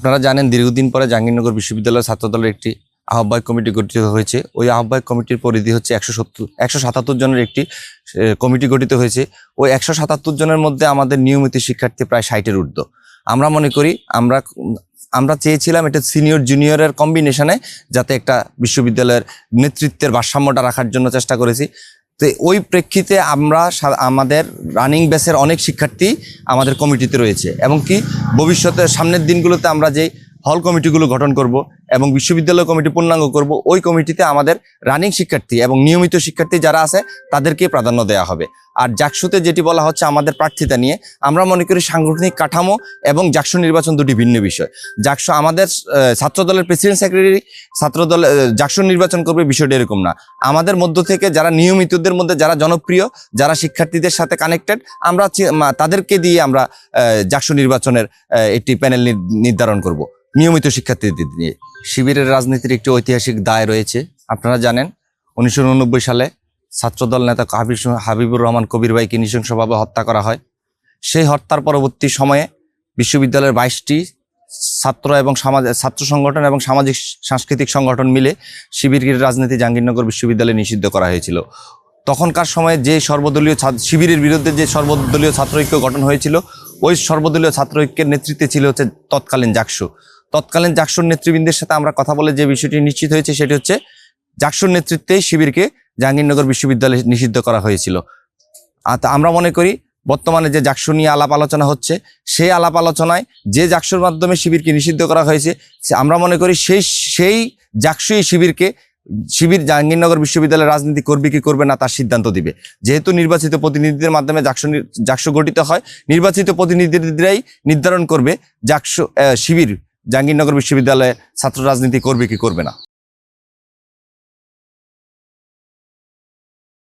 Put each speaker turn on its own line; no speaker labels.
আপনারা জানেন দীর্ঘদিন পরে জাহাঙ্গীরনগর বিশ্ববিদ্যালয় ছাত্রদলের একটি আহ্বায়ক কমিটি গঠিত হয়েছে। ওই আহ্বায়ক কমিটির পরিধি হচ্ছে 177 জনের একটি কমিটি গঠিত হয়েছে। ওই 177 জনের মধ্যে আমাদের নিয়মিত শিক্ষার্থী প্রায় 60-এর ঊর্ধ্ব। আমরা মনে করি আমরা চেয়েছিলাম এটা সিনিয়র জুনিয়রের কম্বিনেশনে যাতে একটা বিশ্ববিদ্যালয়ের নেতৃত্বের ভারসাম্যটা রাখার জন্য চেষ্টা করেছি। তো ওই প্রেক্ষিতে আমরা আমাদের রানিং ব্যাচের অনেক শিক্ষার্থী আমাদের কমিটিতে রয়েছে এবং কি ভবিষ্যতে সামনের দিনগুলোতে আমরা যেই হল কমিটিগুলো গঠন করব এবং বিশ্ববিদ্যালয় কমিটি পূর্ণাঙ্গ করব, ওই কমিটিতে আমাদের রানিং শিক্ষার্থী এবং নিয়মিত শিক্ষার্থী যারা আছে তাদেরকে প্রাধান্য দেওয়া হবে। আর জাকসুতে যেটি বলা হচ্ছে আমাদের প্রার্থিতা নিয়ে, আমরা মনে করি সাংগঠনিক কাঠামো এবং জাকসু নির্বাচন দুটি ভিন্ন বিষয়। জাকসু আমাদের ছাত্রদলের প্রেসিডেন্ট সেক্রেটারি ছাত্রদল জাকসু নির্বাচন করবে, বিষয়টা এরকম না। আমাদের মধ্য থেকে যারা নিয়মিতদের মধ্যে যারা জনপ্রিয়, যারা শিক্ষার্থীদের সাথে কানেক্টেড, আমরা তাদেরকে দিয়ে আমরা জাকসু নির্বাচনের একটি প্যানেল নির্ধারণ করব নিয়মিত শিক্ষার্থীদের নিয়ে। শিবিরের রাজনীতির একটি ঐতিহাসিক দায় রয়েছে। আপনারা জানেন 1989 সালে ছাত্রদল নেতা হাবিবুর রহমান কবির ভাইকে নৃশংসভাবে হত্যা করা হয়। সেই হত্যার পরবর্তী সময়ে বিশ্ববিদ্যালয়ের 22টি ছাত্র সংগঠন এবং সামাজিক সাংস্কৃতিক সংগঠন মিলে শিবিরের রাজনীতি জাহাঙ্গীরনগর বিশ্ববিদ্যালয়ে নিষিদ্ধ করা হয়েছিল। তখনকার সময়ে যে সর্বদলীয় শিবিরের বিরুদ্ধে যে সর্বদলীয় ছাত্র ঐক্য গঠন হয়েছিল, ওই সর্বদলীয় ছাত্র ঐক্যের নেতৃত্বে ছিল হচ্ছে তৎকালীন জাকসুর নেতৃবৃন্দের সাথে আমরা কথা বলে যে বিষয়টি নিশ্চিত হয়েছে সেটি হচ্ছে জাকসুর নেতৃত্বেই শিবিরকে জাহাঙ্গীরনগর বিশ্ববিদ্যালয়ে নিষিদ্ধ করা হয়েছিল। আমরা মনে করি বর্তমানে যে জাকসু নিয়ে আলাপ আলোচনা হচ্ছে, সেই আলাপ আলোচনায় যে জাকসুর মাধ্যমে শিবিরকে নিষিদ্ধ করা হয়েছে, আমরা মনে করি সেই জাকসুই শিবির জাহাঙ্গীরনগর বিশ্ববিদ্যালয়ের রাজনীতি করবে কি করবে না তার সিদ্ধান্ত দিবে। যেহেতু নির্বাচিত প্রতিনিধিদের মাধ্যমে জাকসু গঠিত হয়, নির্বাচিত প্রতিনিধিরাই নির্ধারণ করবে শিবির জাহাঙ্গীরনগর বিশ্ববিদ্যালয়ে ছাত্র রাজনীতি করবে কি করবে না।